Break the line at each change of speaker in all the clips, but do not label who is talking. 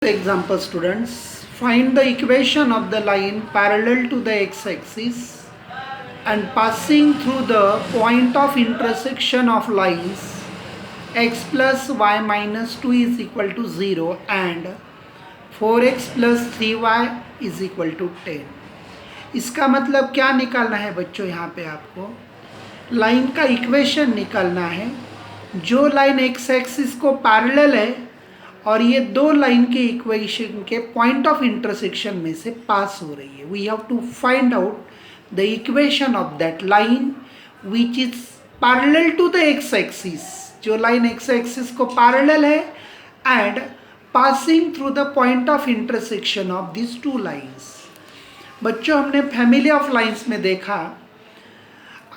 Example students, find the equation of the line parallel to the x-axis and passing through the point of intersection of lines x plus y minus 2 is equal to 0 and 4x plus 3y is equal to 10। इसका मतलब क्या निकालना है बच्चों? यहाँ पे आपको line का इक्वेशन निकालना है। जो लाइन एक्स एक्सिस को पैरेलल है और ये दो लाइन के इक्वेशन के पॉइंट ऑफ इंटरसेक्शन में से पास हो रही है। We have to find out the equation of that line which is parallel to the x axis. जो लाइन एक्स एक्सिस को पैरेलल है and passing through the point of intersection of this two lines. बच्चों, हमने family of lines में देखा,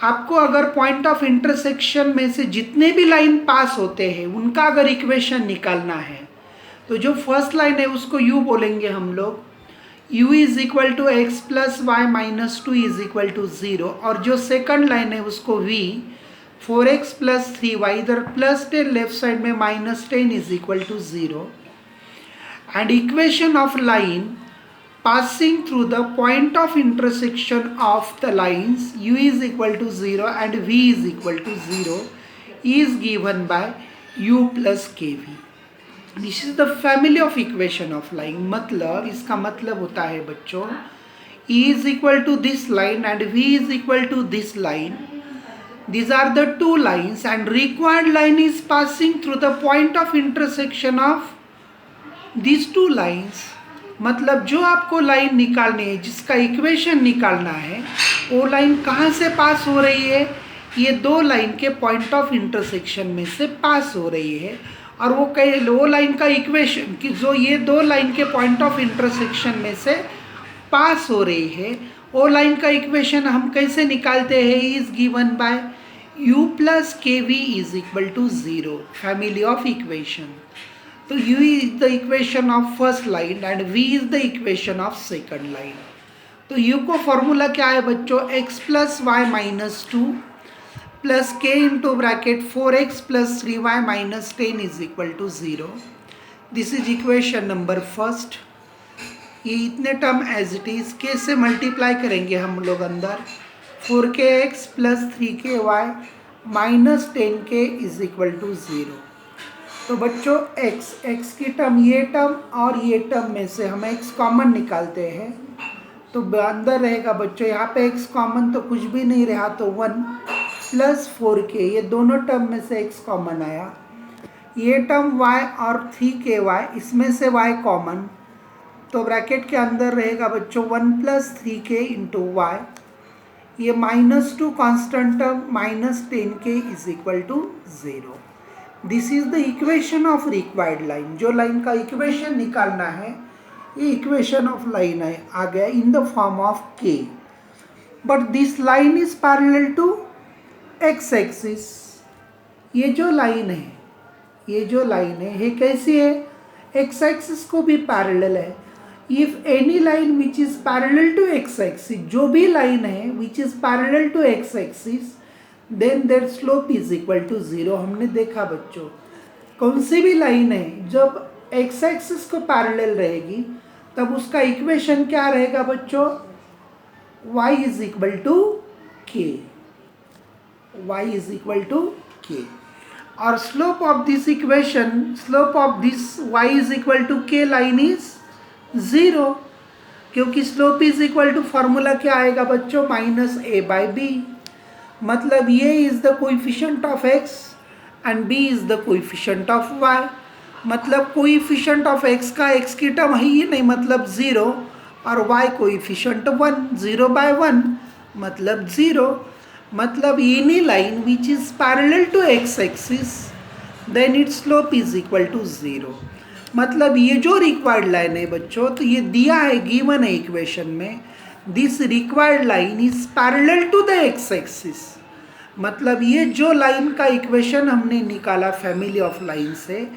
आपको अगर point of intersection में से जितने भी लाइन पास होते हैं उनका अगर इक्वेशन निकालना है तो जो फर्स्ट लाइन है उसको u बोलेंगे हम लोग, u is equal to x plus Y minus 2 is equal to 0, और जो सेकंड लाइन है उसको v 4x प्लस 3y, इधर प्लस 10 लेफ्ट साइड में minus 10 is equal to 0। And equation of line passing through the point of intersection of the lines u is equal to 0 and v is equal to 0 is given by u plus kv। This is the family of equation of line। मतलब इसका मतलब होता है बच्चों, e is equal to this line and v is equal to this line। These are the two lines and required line is passing through the point of intersection of these two lines। मतलब जो आपको line निकालनी है, जिसका equation निकालना है, वो line कहाँ से पास हो रही है? ये दो लाइन के पॉइंट ऑफ इंटरसेक्शन में से पास हो रही है। और वो लाइन का इक्वेशन कि जो ये दो लाइन के पॉइंट ऑफ इंटरसेक्शन में से पास हो रही है, वो लाइन का इक्वेशन हम कैसे निकालते हैं? Is given by u plus के V is equal to 0, family of equation. तो u is the equation of first line and v is the equation of second line। तो u को फॉर्मूला क्या है बच्चों? x plus Y minus 2 plus K into bracket 4x plus 3y minus 10 is equal to 0। This is equation number first. ये इतने term as it is के से multiply करेंगे हम लोग अंदर, 4kx plus 3ky minus 10k is equal to 0। तो बच्चों x की टर्म, ये टर्म और ये टर्म में से हम x कॉमन निकालते हैं तो अंदर रहेगा बच्चों, यहाँ पे x कॉमन तो कुछ भी नहीं रहा तो 1 प्लस 4k, ये दोनों टर्म में से x कॉमन आया। ये टर्म y और 3ky, इसमें से y कॉमन, तो ब्रैकेट के अंदर रहेगा बच्चों 1 प्लस 3k इंटू वाई, ये minus 2 constant term minus 10k is equal to 0। This is the equation of required line. जो लाइन का इक्वेशन निकालना है, ये इक्वेशन ऑफ लाइन है आ गया in the form of k। But this line is parallel to x axis. ये जो लाइन है ये कैसी है? एक्स एक्सिस को भी पैरेलल है। If any line which is parallel to x axis, जो भी लाइन है which is parallel to x axis, then that slope is equal to 0। हमने देखा बच्चों, कौन सी भी लाइन है जब एक्स एक्सिस को पैरेलल रहेगी तब उसका इक्वेशन क्या रहेगा बच्चों? y is equal to k, y is equal to k। और slope of this equation, slope of this y is equal to k line is 0, क्योंकि slope is equal to formula क्या आएगा बच्चों? माइनस a बाई बी। मतलब ये is the coefficient of x and b is the coefficient of y। मतलब coefficient of x का x की टर्म है ही नहीं, मतलब 0, और y कोएफिशिएंट 1, 0 बाय 1 मतलब 0। मतलब any line which is parallel to x axis then its slope is equal to 0। मतलब ये जो रिक्वायर्ड लाइन है बच्चों, तो ये दिया है, गिवन है इक्वेशन में, this required line is parallel to the x axis. मतलब ये जो लाइन का इक्वेशन हमने निकाला फैमिली ऑफ लाइन से,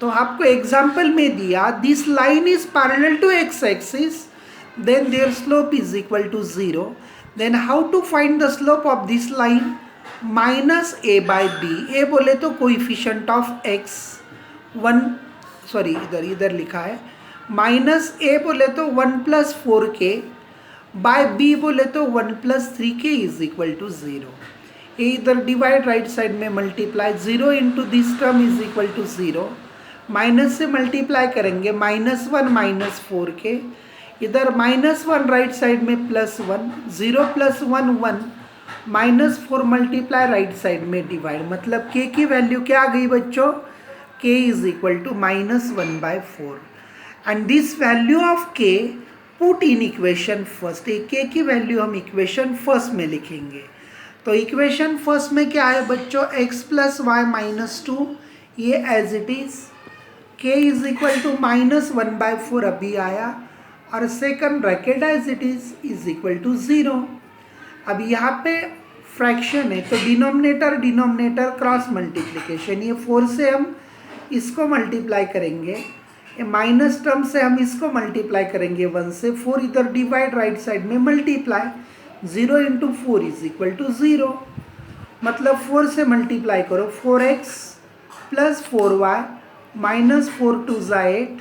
तो आपको एग्जाम्पल में दिया this line is parallel to x axis then their slope is equal to 0। Then how to find the slope of this line? Minus a by B. A बोले तो coefficient of x 1, sorry इधर लिखा है minus ए बोले तो 1 plus 4k bye B बोले तो 1 plus 3k is equal to 0. ये इधर डिवाइड राइट साइड में multiply, 0 into this term is equal to 0. Minus से मल्टीप्लाई करेंगे, -1 माइनस 4k, इधर -1 राइट साइड में +1, 0 प्लस 1 1, -4 मल्टीप्लाई राइट साइड में डिवाइड, मतलब k की वैल्यू क्या आ गई बच्चों, k is equal to -1/4. And this value of k put in equation first. एक k की वैल्यू हम इक्वेशन फर्स्ट में लिखेंगे. तो इक्वेशन फर्स्ट में क्या है बच्चों, x प्लस वाई माइनस 2, ये as it is, k is equal to -1/4 अभी आया, और second bracket as it is equal to 0. अब यहाँ पे फ्रैक्शन है तो डिनोमिनेटर क्रॉस मल्टीप्लिकेशन, ये 4 से हम इसको मल्टीप्लाई करेंगे, ये माइनस टर्म से हम इसको मल्टीप्लाई करेंगे 1 से, 4 इधर डिवाइड राइट साइड में multiply, 0 into 4 is equal to 0, मतलब 4 से मल्टीप्लाई करो, 4x plus 4y minus 4 to 8.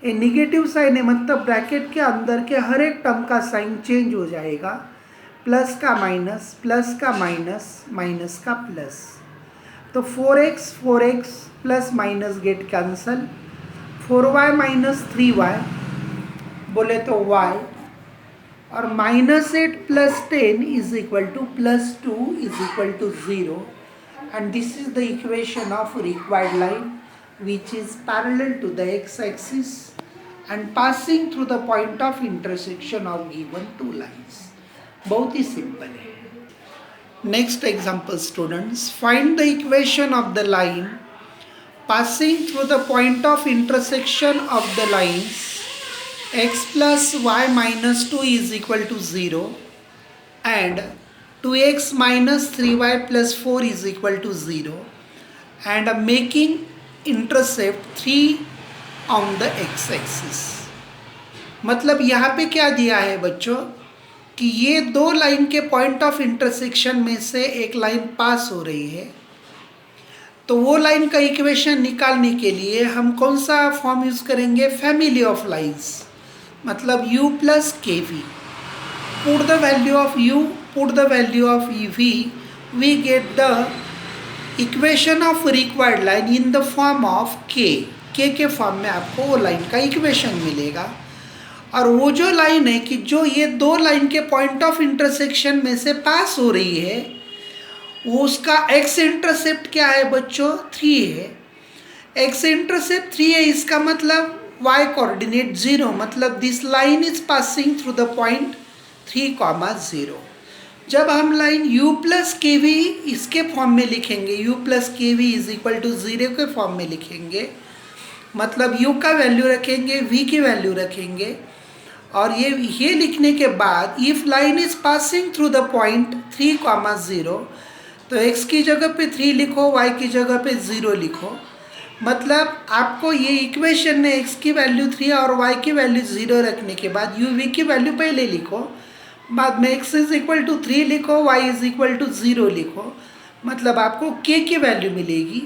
ये निगेटिव साइन है, मतलब ब्रैकेट के अंदर के हर एक टर्म का साइन चेंज हो जाएगा, प्लस का माइनस, प्लस का माइनस, माइनस का प्लस. तो 4x plus minus get cancel, 4y minus 3y बोले तो y, और -8 plus 10 is equal to +2 is equal to 0. And this is the equation of required line which is parallel to the x-axis and passing through the point of intersection of given two lines. बहुत ही simple है. Next example students, find the equation of the line passing through the point of intersection of the lines x plus y minus 2 is equal to 0 and 2x minus 3y plus 4 is equal to 0 and making intercept 3 on the x axis. मतलब यहाँ पे क्या दिया है बच्चों कि ये दो लाइन के पॉइंट ऑफ इंटरसेक्शन में से एक लाइन पास हो रही है, तो वो लाइन का इक्वेशन निकालने के लिए हम कौन सा फॉर्म यूज़ करेंगे, फैमिली ऑफ लाइंस, मतलब u प्लस के v. Put the value of u, put the value of v, we get the equation of required line in the form of k के फॉर्म में आपको वो line का equation मिलेगा. और वो जो लाइन है कि जो ये दो लाइन के पॉइंट ऑफ इंटरसेक्शन में से पास हो रही है, वो उसका x इंटरसेप्ट क्या है बच्चों, 3 है. x इंटरसेप्ट 3 है, इसका मतलब y कोऑर्डिनेट 0, मतलब this line is passing through the point 3,0. जब हम लाइन u प्लस के वी इसके फॉर्म में लिखेंगे, u प्लस के वी इज इक्वल टू 0 के फॉर्म में लिखेंगे, मतलब u का वैल्यू रखेंगे, v की वैल्यू रखेंगे, और ये लिखने के बाद if line is passing through the point 3,0, तो x की जगह पे 3 लिखो, y की जगह पे 0 लिखो. मतलब आपको ये इक्वेशन में x की वैल्यू 3 और y की वैल्यू 0 रखने के बाद u v की वैल्यू पहले लिखो, बाद में x इज इक्वल टू 3 लिखो, y इज इक्वल टू 0 लिखो, मतलब आपको k की वैल्यू मिलेगी.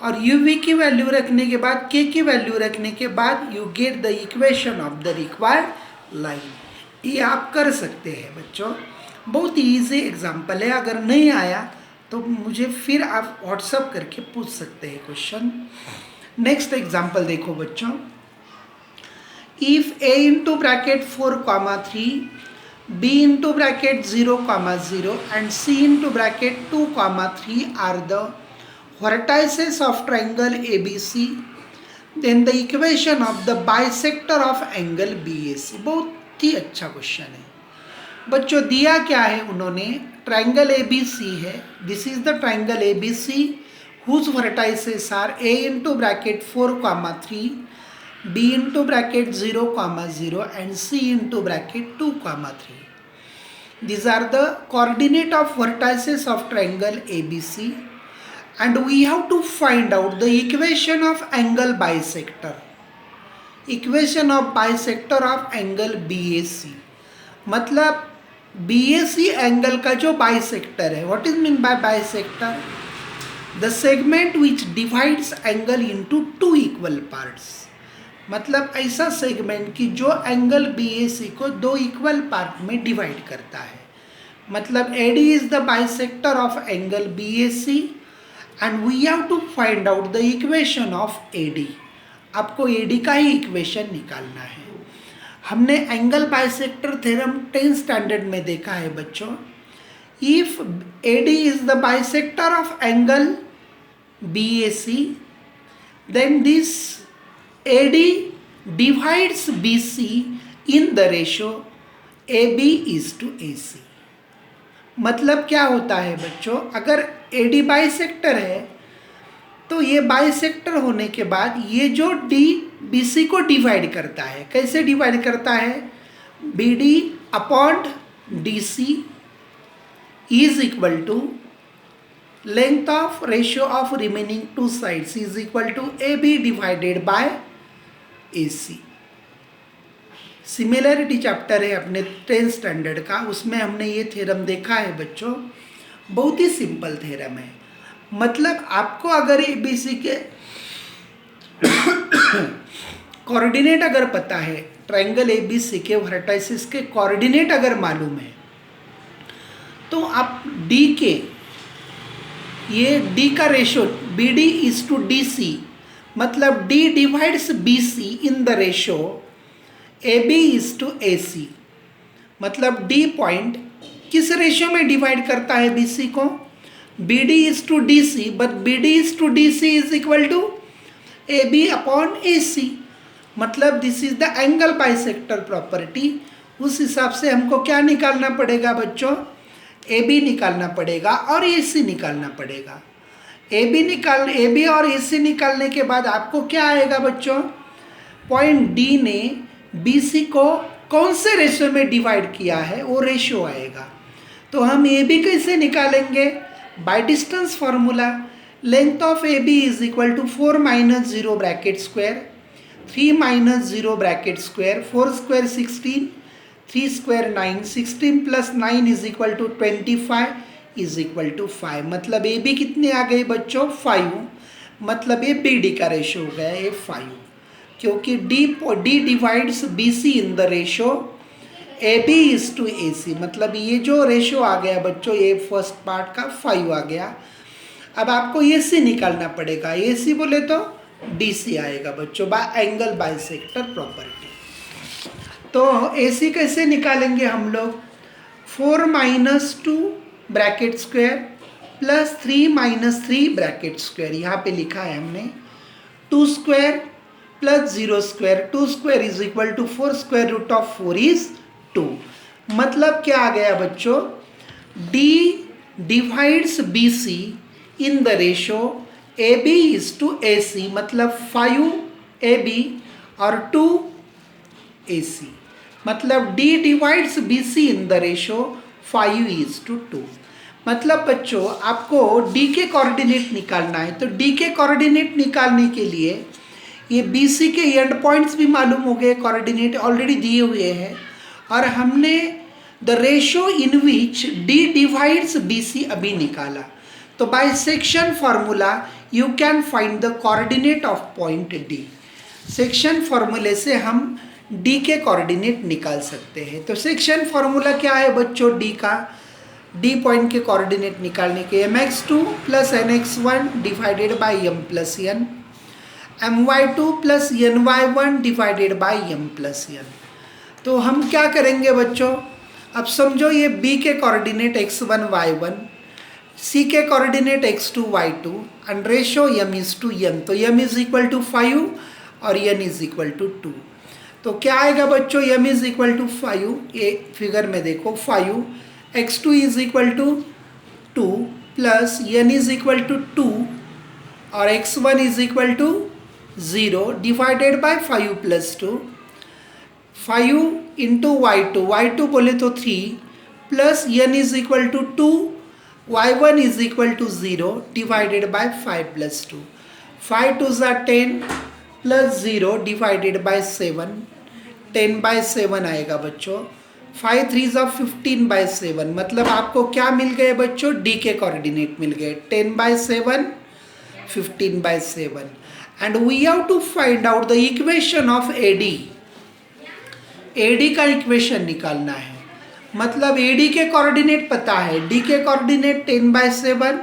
और u v की वैल्यू रखने के बाद, k की वैल्यू रखने के बाद you get the equation of the required line. ये आप कर सकते हैं बच्चों, बहुत ही ईजी एग्जाम्पल है. अगर नहीं आया तो मुझे फिर आप व्हाट्सअप करके पूछ सकते हैं क्वेश्चन. नेक्स्ट एग्जाम्पल देखो बच्चों, if a into bracket 4,3, b into bracket 0,0 and c into bracket 2,3 are the vertices of triangle ABC, then the equation of the bisector of angle BAC. बहुत ही अच्छा क्वेश्चन है बच्चों. दिया क्या है उन्होंने, ट्राइंगल ABC है, this is the triangle ABC whose vertices are a into bracket 4,3, b into bracket 0,0 and c into bracket 2,3. These are the coordinate of vertices of triangle ABC, and we have to find out the equation of angle bisector. Equation of bisector of angle BAC, मतलब BAC angle का जो bisector है. What is mean by bisector, the segment which divides angle into 2 equal parts. मतलब ऐसा segment कि जो angle BAC को दो इक्वल पार्ट में डिवाइड करता है। मतलब AD is the bisector of angle BAC and we have to find out the equation of AD। आपको AD का ही इक्वेशन निकालना है। हमने angle bisector theorem 10th standard में देखा है बच्चों। If AD is the bisector of angle BAC, then this AD divides BC in the ratio AB is to AC। मतलब क्या होता है बच्चों, अगर AD बाइसेक्टर है तो ये बाइसेक्टर होने के बाद ये जो D BC को डिवाइड करता है, कैसे डिवाइड करता है, BD upon DC is equal to length of ratio of remaining two sides is equal to AB divided by AC। Similarity chapter है अपने 10th स्टैंडर्ड का, उसमें हमने ये थ्योरम देखा है बच्चों। बहुत ही सिंपल थ्योरम है। मतलब आपको अगर ABC के कोऑर्डिनेट अगर पता है, ट्रायंगल ABC के वर्टाइसिस के कोऑर्डिनेट अगर मालूम है, तो आप D के ये D का ratio BD is to DC, मतलब D divides BC in the ratio AB is to AC। मतलब D पॉइंट किस रेशो में डिवाइड करता है BC को, BD is to DC, but BD is to DC is equal to AB upon AC। मतलब this is the angle bisector property. उस हिसाब से हमको क्या निकालना पड़ेगा बच्चों, AB निकालना पड़ेगा और AC निकालना पड़ेगा। AB और AC निकालने के बाद आपको क्या आएगा बच्चों, पॉइंट D ने BC को कौन से रेशो में डिवाइड किया है वो रेशो आएगा। तो हम AB कैसे निकालेंगे, by distance formula. Length of AB is equal to 4 - 0 bracket square, 3 - 0 bracket square, 4 square 16, 3 square 9, 16 + 9 is equal to 25 is equal to 5। मतलब AB कितने आ गए बच्चों, 5। मतलब ये BD का रेशो हो गया ये 5, क्योंकि D divides BC in the ratio AB is to AC। मतलब ये जो रेशो आ गया बच्चों, ये फर्स्ट पार्ट का 5 आ गया। अब आपको AC निकालना पड़ेगा। AC बोले तो DC आएगा बच्चों, बाय एंगल बाइसेक्टर प्रॉपर्टी। तो AC कैसे निकालेंगे हम लोग, 4 - 2 bracket square plus 3 - 3 bracket square, यहाँ पे लिखा है हमने 2 square plus 0 square, 2 square is equal to 4 square root of 4 is 2। मतलब क्या आ गया बच्चों, D divides BC in the ratio AB is to AC। मतलब 5 AB और 2 AC। मतलब D divides BC in the ratio 5 is to 2। मतलब बच्चों आपको D के कोऑर्डिनेट निकालना है, तो D के कोऑर्डिनेट निकालने के लिए ये BC के एंड पॉइंट्स भी मालूम हो गए, कोऑर्डिनेट ऑलरेडी दिए हुए हैं, और हमने the ratio in which D divides BC अभी निकाला। तो by section formula you can find the coordinate of point D। Section फार्मूले से हम D के कोऑर्डिनेट निकाल सकते हैं। तो सेक्शन फार्मूला क्या है बच्चों D का, D पॉइंट के कोऑर्डिनेट निकालने के mx2 + nx1 divided by m + n, my2 + ny1 divided by m + n। तो हम क्या करेंगे बच्चों, अब समझो ये B के कोऑर्डिनेट x1 y1, C के coordinate x2 y2 and ratio m is to n। तो m इज इक्वल टू 5 और n इज इक्वल टू 2। तो क्या आएगा बच्चों, m इज इक्वल टू 5, ये फिगर में देखो 5, x2 is equal to 2 plus n is equal to 2 और x1 is equal to 0 divided by 5 + 2, 5 into y2 बोले तो 3 plus n is equal to 2, y1 is equal to 0 divided by 5 + 2, 5 2 = 10 plus 0 divided by 7, 10/7 आएगा बच्चों। 5 3 = 15/7। मतलब आपको क्या मिल गए बच्चों, D के कोऑर्डिनेट मिल गए 10/7, 15/7। and we have to find out the equation of AD. AD का इक्वेशन निकालना है, मतलब AD के कोऑर्डिनेट पता है, D के कोऑर्डिनेट 10/7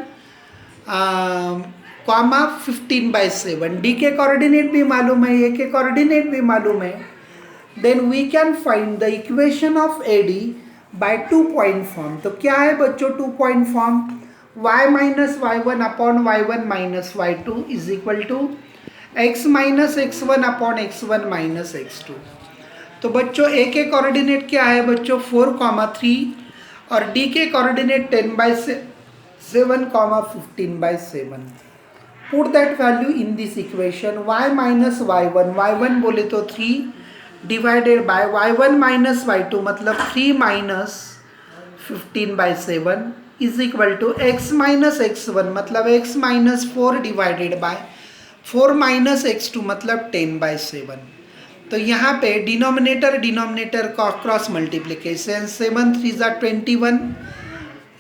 कॉमा 15/7, D के कोऑर्डिनेट भी मालूम है, A के कोऑर्डिनेट भी मालूम है. Then we can find the equation of AD by 2 point form. तो क्या है बच्चों 2 point form? y minus y1 upon y1 minus y2 is equal to x minus x1 upon x1 minus x2. तो बच्चों a के coordinate क्या है बच्चों 4,3 और d के coordinate 10/7 15/7. Put that value in this equation. y minus y1 बोले तो 3 divided by y1 minus y2 मतलब 3 minus 15/7 is equal to x minus x1 मतलब x minus 4 divided by 4 minus x2 मतलब 10/7. तो यहाँ पे डिनोमिनेटर का क्रॉस मल्टीप्लिकेशन 7 3 21.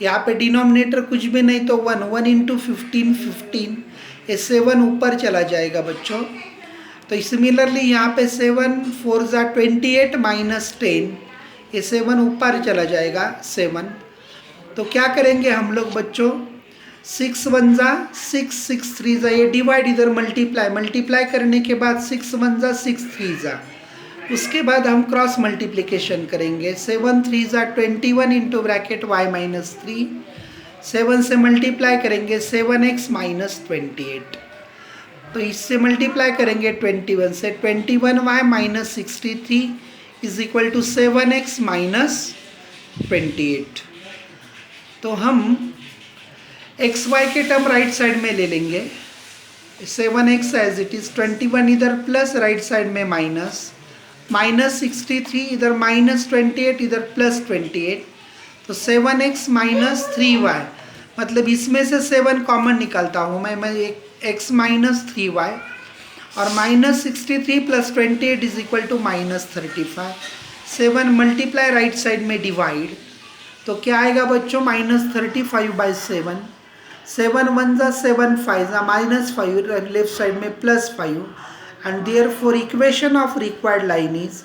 यहाँ पे डिनोमिनेटर कुछ भी नहीं तो 1 इंटू 15 ये 7 ऊपर चला जाएगा बच्चों. तो सिमिलरली यहाँ पे 7 4 28 माइनस 10 ये 7 ऊपर चला जाएगा 7. तो क्या करेंगे हम लोग बच्चों 6 1 6 6 3 ये डिवाइड इधर मल्टीप्लाई करने के बाद 6 1 6 3 उसके बाद हम क्रॉस मल्टीप्लिकेशन करेंगे. 7 3 21 इंटू ब्रैकेट y माइनस 3 7 से मल्टीप्लाई करेंगे 7x माइनस 28. तो इससे मल्टीप्लाई करेंगे 21 से 21y minus 63 is equal to 7x minus 28. तो हम एक्स वाई के टर्म राइट साइड में ले लेंगे. 7x एज इट इज 21 इधर प्लस राइट साइड में माइनस 63 इधर माइनस 28 इधर प्लस 28. तो 7x माइनस 3y मतलब इसमें से 7 कॉमन निकालता हूँ मैं x माइनस 3y और minus 63 plus 28 is equal to minus 35. 7 multiply right side में डिवाइड तो क्या आएगा बच्चों माइनस 35/7. 7 1 7 5 माइनस 5 लेफ्ट साइड में plus 5 and therefore equation of required line is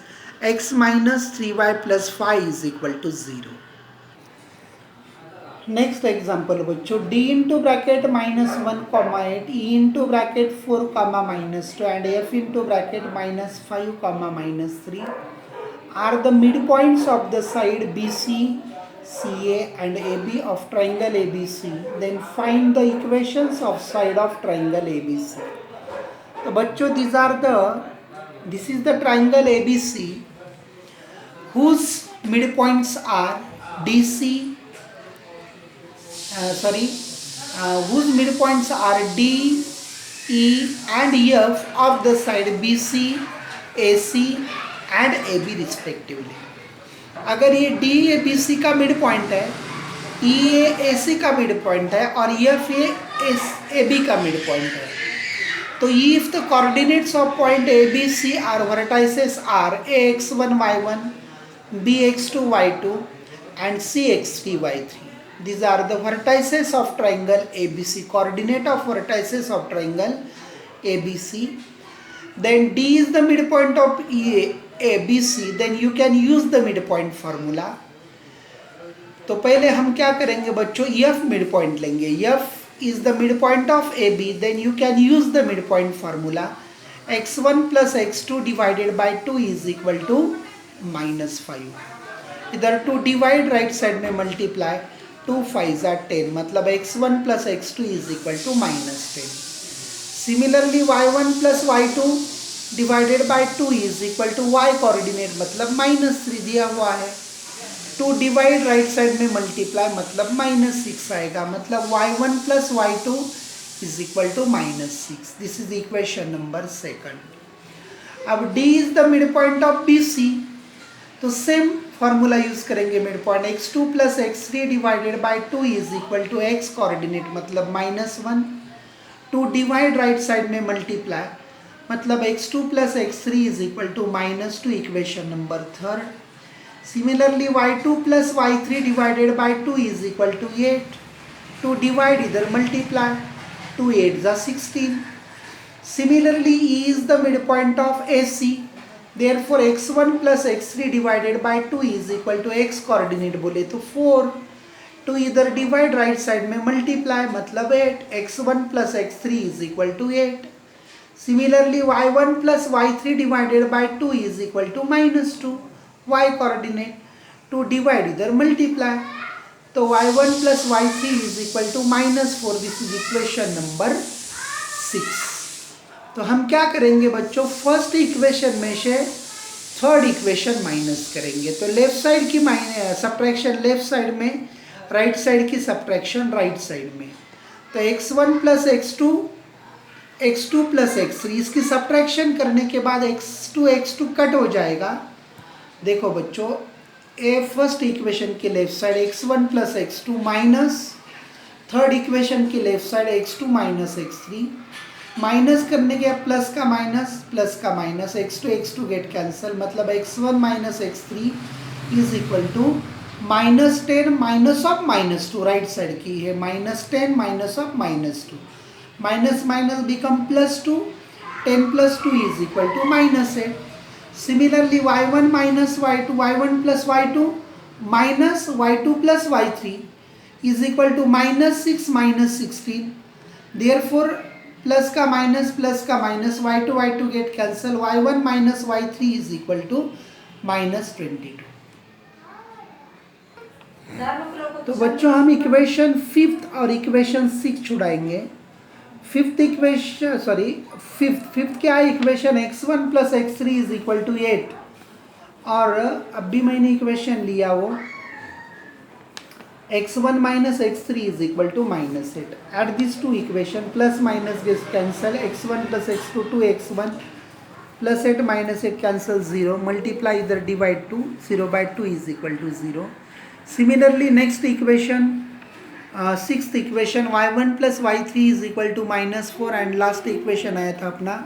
x minus 3y plus 5 is equal to 0. Next example बच्चों d into bracket minus 1,8 e into bracket 4, minus 2 and f into bracket minus 5, minus 3 are the mid points of the side BC, CA and AB of triangle ABC. Then find the equations of side of triangle ABC. तो बच्चों this is the triangle ABC whose midpoints are DC whose midpoints are D, E and F of the side BC, AC and AB respectively. अगर ये D A B सी का mid point है, ई ए सी का mid point है और F A B का mid point है, तो if the coordinates of point A B C are vertices are ax1 y1 bx2 y2 and cx3 y3. These are the vertices of triangle ABC, coordinate of vertices of triangle ABC. Then D is the midpoint of ABC, then you can use the midpoint formula. तो पहले हम क्या करेंगे बच्चों F midpoint लेंगे. F is the midpoint of AB, then you can use the midpoint formula. x1 plus x2 divided by 2 is equal to minus 5. इधर 2 divide right side में multiply 2 5 are 10 मतलब x1 plus x2 is equal to minus 10. Similarly y1 plus y2 divided by 2 is equal to y coordinate मतलब minus 3 दिया हुआ है. 2 divide right side में multiply मतलब minus 6 आएगा मतलब y1 plus y2 is equal to minus 6. This is equation number 2. अब D is the mid point of BC, तो सेम फॉर्मूला यूज करेंगे. Mid point x2 plus x3 divided by 2 is equal to x coordinate मतलब minus 1. 2 divide right side में multiply मतलब x2 plus x3 is equal to minus 2, equation number 3rd. Similarly y2 plus y3 divided by 2 is equal to 8. 2 divide इधर multiply 2 8 16 Similarly, E is the midpoint of AC. Therefore, x1 plus x3 divided by 2 is equal to x coordinate बोले तो 4. to इधर divide right side में multiply मतलब 8. x1 plus x3 is equal to 8. Similarly, y1 plus y3 divided by 2 is equal to minus 2. y coordinate to divide इधर multiply. तो y1 plus y3 is equal to minus 4. This is equation number 6. तो हम क्या करेंगे बच्चों, first equation में से third equation minus करेंगे. तो लेफ्ट साइड की सब्ट्रैक्शन लेफ्ट साइड में, राइट साइड की सब्ट्रैक्शन राइट साइड में. तो x1 plus x2, x2 plus x3, इसकी सब्ट्रैक्शन करने के बाद x2 कट हो जाएगा. देखो बच्चों, ए फर्स्ट इक्वेशन की left side x1 plus x2 minus third equation की left side x2 minus x3, minus करने के प्लस का माइनस x2 गेट कैंसिल, मतलब x1 minus x3 is equal to minus 10 minus of minus 2. Right side की है minus 10 minus of minus 2, minus minus become plus 2, 10 plus 2 is equal to minus 8. Similarly y1 minus y2, y1 plus y2 minus y2 plus y3 is equal to minus 6 minus 16. Therefore plus का minus y2 get cancel, y1 minus y3 is equal to minus 22. तो बच्चों हम equation 5th और equation 6 छुड़ाएंगे. Fifth क्या है equation, x1 plus x3 is equal to 8. और अभी मैंने इक्वेशन लिया वो x1 minus x3 is equal to minus 8. Add these two equation, plus minus gets cancel, x1 plus x2 to x1 plus 8 minus 8 cancel 0. Multiply either divide 2, 0 by 2 is equal to 0. Similarly, next equation, sixth equation, y1 plus y3 is equal to minus 4. And last equation आया था अपना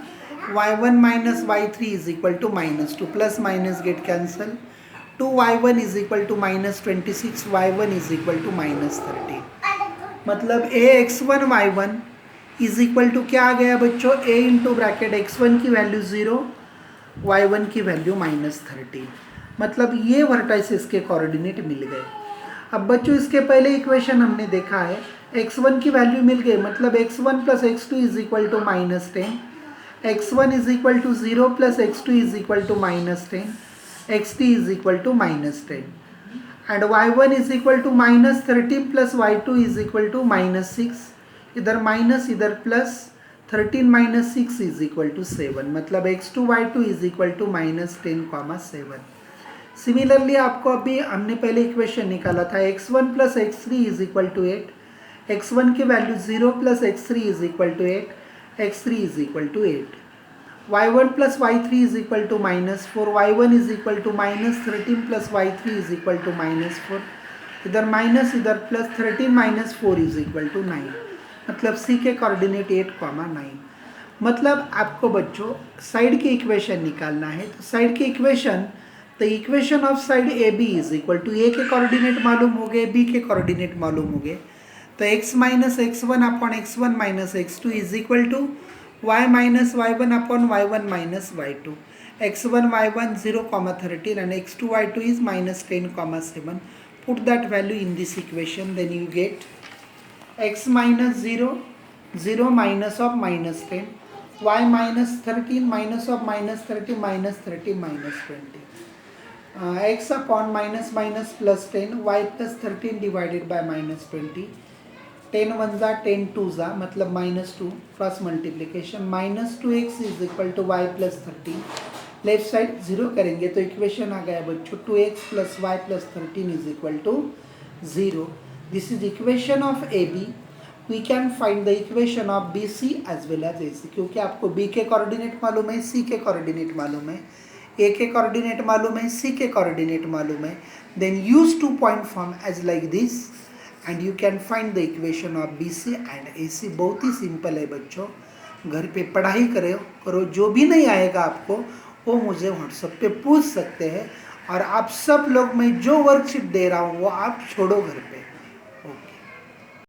y1 minus y3 is equal to minus 2. Plus minus get cancel. 2y1 is equal to minus 26, y1 is equal to minus 13. मतलब ax1 y1 is equal to क्या आ गया बच्चों, a into bracket x1 की value 0, y1 की value minus 13. मतलब ये vertices के कोऑर्डिनेट मिल गए. अब बच्चों इसके पहले इक्वेशन हमने देखा है, x1 की वैल्यू मिल गई, मतलब x1 plus x2 is equal to minus 10, x1 is equal to 0 plus x2 is equal to minus 10, xt is equal to minus 10, and y1 is equal to minus 13 plus y2 is equal to minus 6. इधर minus इधर plus, 13 minus 6 is equal to 7. मतलब x2 y2 is equal to minus 10, 7. Similarly आपको अभी हमने पहले equation निकाला था, x1 plus x3 is equal to 8, x1 की value 0 plus x3 is equal to 8, x3 is equal to 8. y1 plus y3 is equal to minus 4, y1 is equal to minus 13 plus y3 is equal to minus 4. इधर minus इधर plus, 13 minus 4 is equal to 9. मतलब सी के coordinate 8, 9. मतलब आपको बच्चों side की equation निकालना है. तो साइड की equation, the equation of side A B is equal to, A के कोऑर्डिनेट मालूम हो गए, बी के कोऑर्डिनेट मालूम हो गए. तो x minus x1 upon x1 minus x2 is equal to y minus y1 upon y1 minus y2. x1 y1 0, 13 and x2 y2 is minus 10, 7. Put that value in this equation, then you get x minus 0, 0 minus of minus 10, y minus 13 minus of minus 30 minus 30 minus 20. X upon minus minus plus 10, y plus 13 divided by minus 20. 10 1 जा 10 2 जा, मतलब minus 2, cross multiplication, minus 2x is equal to Y plus 13. Left side 0 करेंगे तो equation आ गया बच्चों 2x प्लस Y plus 13 is equal to 0. This is equation of A B. We can find the equation of B C as well as A C, क्योंकि आपको B के coordinate मालूम है, सी के कोऑर्डिनेट मालूम है, ए के कोऑर्डिनेट मालूम है, सी के कोऑर्डिनेट मालूम है. Then use 2 point form as like this and you can find the equation of BC and AC. बहुत ही सिंपल है बच्चों, घर पे पढ़ाई करो. जो भी नहीं आएगा आपको वो मुझे व्हाट्सएप पे पूछ सकते हैं. और आप सब लोग, मैं जो वर्कशीट दे रहा हूँ वो आप छोड़ो घर पे.